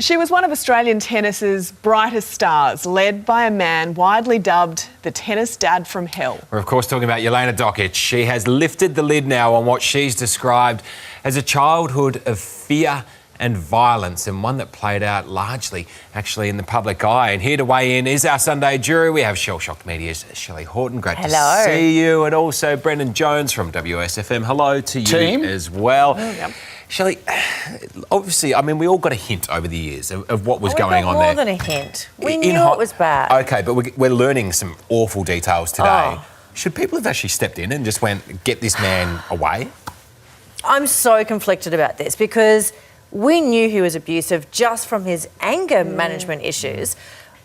She was one of Australian tennis's brightest stars, led by a man widely dubbed the tennis dad from hell. We're of course talking about Jelena Dokic. She has lifted the lid now on what she's described as a childhood of fear and violence, and one that played out largely actually in the public eye. And here to weigh in is our Sunday jury. We have Shell Shock Media's Shelly Horton. Great to see you. And also Brendan Jones from WSFM. Hello to you as well. Yep. Shelly, obviously, I mean, we all got a hint over the years of what was going on there. More than a hint. We knew it was bad. OK, but we're learning some awful details today. Should people have actually stepped in and just went, get this man away? I'm so conflicted about this because we knew he was abusive just from his anger management issues.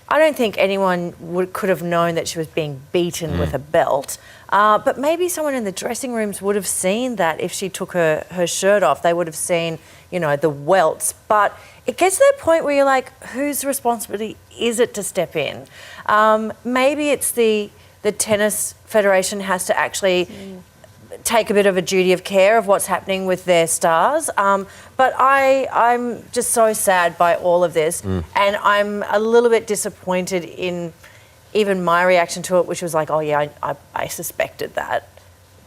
I don't think anyone could have known that she was being beaten with a belt. But maybe someone in the dressing rooms would have seen that if she took her shirt off. They would have seen, you know, the welts. But it gets to that point where you're like, whose responsibility is it to step in? Maybe it's the Tennis Federation has to actually take a bit of a duty of care of what's happening with their stars. But I'm just so sad by all of this. And I'm a little bit disappointed in even my reaction to it, which was like, oh, yeah, I suspected that.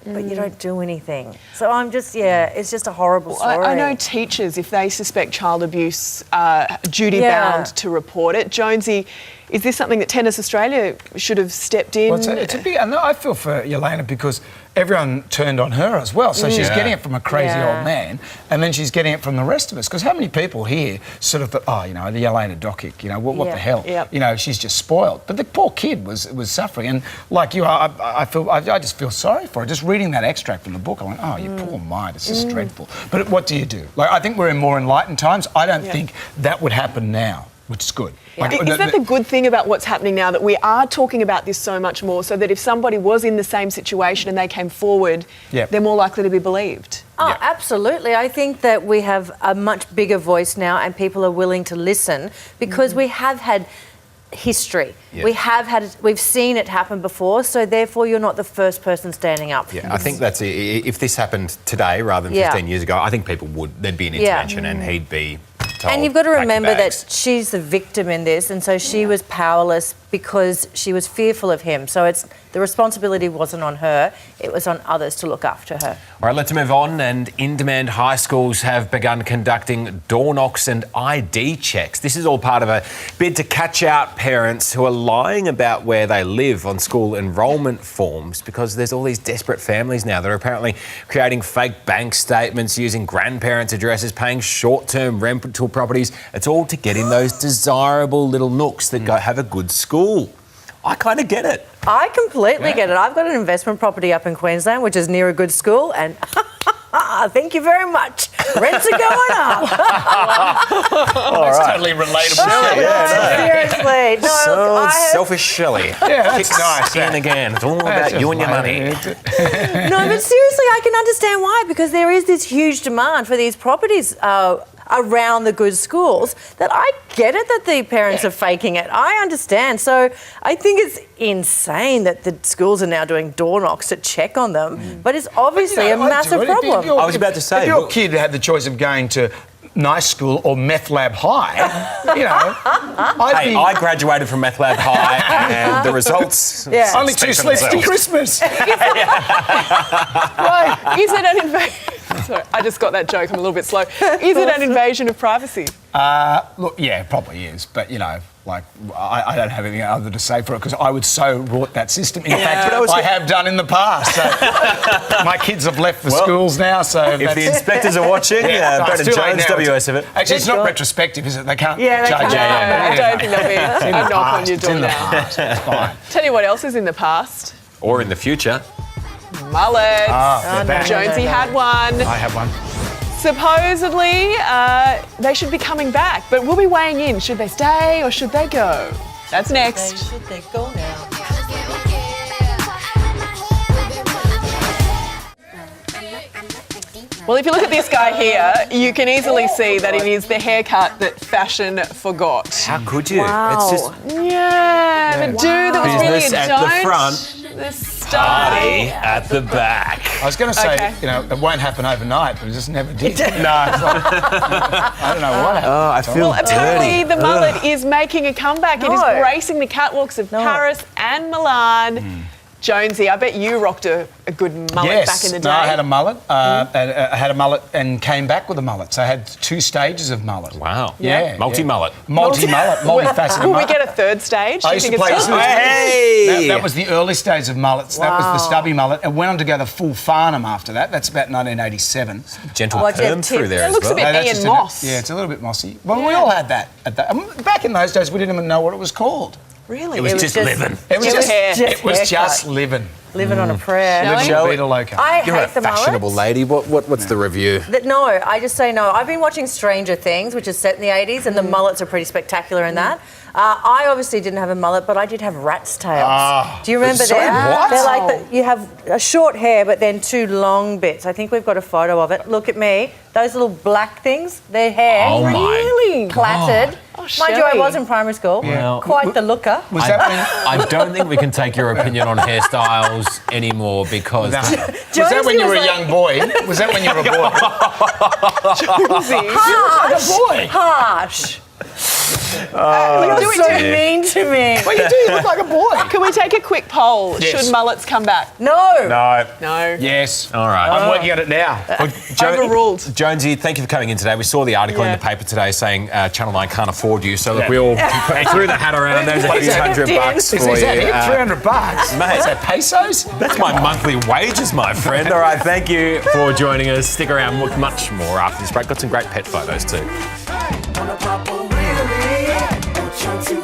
But you don't do anything. So I'm just, it's just a horrible story. I know teachers, if they suspect child abuse, are duty-bound to report it. Jonesy, is this something that Tennis Australia should have stepped in? Well, it's a big... And I feel for Jelena because everyone turned on her as well. So she's getting it from a crazy old man, and then she's getting it from the rest of us. Because how many people here sort of thought, oh, you know, the Jelena Dokic, you know, what the hell? You know, she's just spoiled. But the poor kid was suffering. And like you, I just feel sorry for her. Just reading that extract from the book, I went, oh, you poor mind, it's just dreadful. But what do you do? Like, I think we're in more enlightened times. I don't think that would happen now, which is good. Like, is that the good thing about what's happening now, that we are talking about this so much more, so that if somebody was in the same situation and they came forward, they're more likely to be believed? Oh, absolutely. I think that we have a much bigger voice now and people are willing to listen because we have had history. We've seen it happen before, so therefore you're not the first person standing up. I think that's it. If this happened today rather than 15 years ago, I think there'd be an intervention and he'd be told, and you've got to remember that she's the victim in this, and so she was powerless because she was fearful of him. So the responsibility wasn't on her, it was on others to look after her. All right, let's move on. And in-demand high schools have begun conducting door knocks and ID checks. This is all part of a bid to catch out parents who are lying about where they live on school enrolment forms, because there's all these desperate families now that are apparently creating fake bank statements, using grandparents' addresses, paying short-term rental properties. It's all to get in those desirable little nooks that have a good school. I kind of get it. I completely get it. I've got an investment property up in Queensland, which is near a good school, and thank you very much. Rents are going up. That's totally relatable. Seriously. No, selfish Shelly. That's nice. In again. It's all about you and your money. No, but seriously, I can understand why, because there is this huge demand for these properties around the good schools, that I get it that the parents are faking it. I understand. So I think it's insane that the schools are now doing door knocks to check on them. But it's obviously a massive problem. I was about to say, if your kid had the choice of going to nice school or meth lab high, you know, I graduated from meth lab high, and the results only 2 sleeps to Christmas. Is it an invasion? Sorry, I just got that joke. I'm a little bit slow. Is it an invasion of privacy? Look, yeah, it probably is. But, you know, like, I don't have anything other to say for it because I would so rot that system. In fact, I have done in the past. So my kids have left for schools now, so... If the inspectors are watching, Brendan Jones, WSFM. Actually, it's not retrospective, is it? They can't judge it. I don't think there'll be a knock on your door now. It's fine. Tell you what else is in the past. Or in the future. Mullets. Jonesy had one. I have one. Supposedly, they should be coming back, but we'll be weighing in. Should they stay or should they go? That's next. Should they go now? Well, if you look at this guy here, you can easily see that it is the haircut that fashion forgot. How could you? Wow. It's just the dude that was really a business at the front. This Party at the back. I was going to say, Okay. you know, it won't happen overnight, but it just never did. No. I don't know what happened. Oh, I feel Apparently, dirty. the mullet is making a comeback. It No. is gracing the catwalks of Paris and Milan. Jonesy, I bet you rocked a good mullet back in the day. No, I had a mullet. I had a mullet and came back with a mullet. So I had 2 stages of mullet. Wow. Yeah. Multi-mullet. Multi-mullet, multifaceted Will we mullet. get a third stage? I Do you used to think play it's snooker. Hey! That was the early stage of mullets. That was the stubby mullet. And went on to go the full Farnham after that. That's about 1987. Gentle Well, do you have perm through tips? there It as looks a well. bit No, that's Ian just Moss. Yeah, it's a little bit mossy. Well, we all had that. Back in those days, we didn't even know what it was called. Really? It was just living. It was Just hair. It was haircut. just living. Living on a prayer. Shelley? Living Vita Loca. I You're a hate the fashionable mullets. lady. What's the review? No, I just say no. I've been watching Stranger Things, which is set in the 80s, and the mullets are pretty spectacular in that. I obviously didn't have a mullet, but I did have rat's tails. Do you remember sorry, them? what? They're like you have a short hair, but then 2 long bits. I think we've got a photo of it. Look at me. Those little black things, they're hair. Oh, my Really? Plaited. Oh, Mind you, I Shelly. was in primary school. Well- Quite the looker. Was that when... I don't think we can take your opinion on hairstyles anymore because Was that Jonesy when you were was a young boy? Was that when you were a boy? Harsh. Harsh. You're do it so to- mean to me. Well, you do. You look like a boy. Can we take a quick poll? Yes. Should mullets come back? No. No. No. Yes. All right. I'm working on it now. Overruled. Jonesy, thank you for coming in today. We saw the article in Yeah. the paper today saying Channel 9 can't afford you. So look, we all threw the hat around. There's a few $100 for Is that you. it? $300? mate. Is that pesos? That's my monthly wages, my friend. All right, thank you for joining us. Stick around, look much more after this break. Got some great pet photos too. Wanna pop a wheelie? Don't you too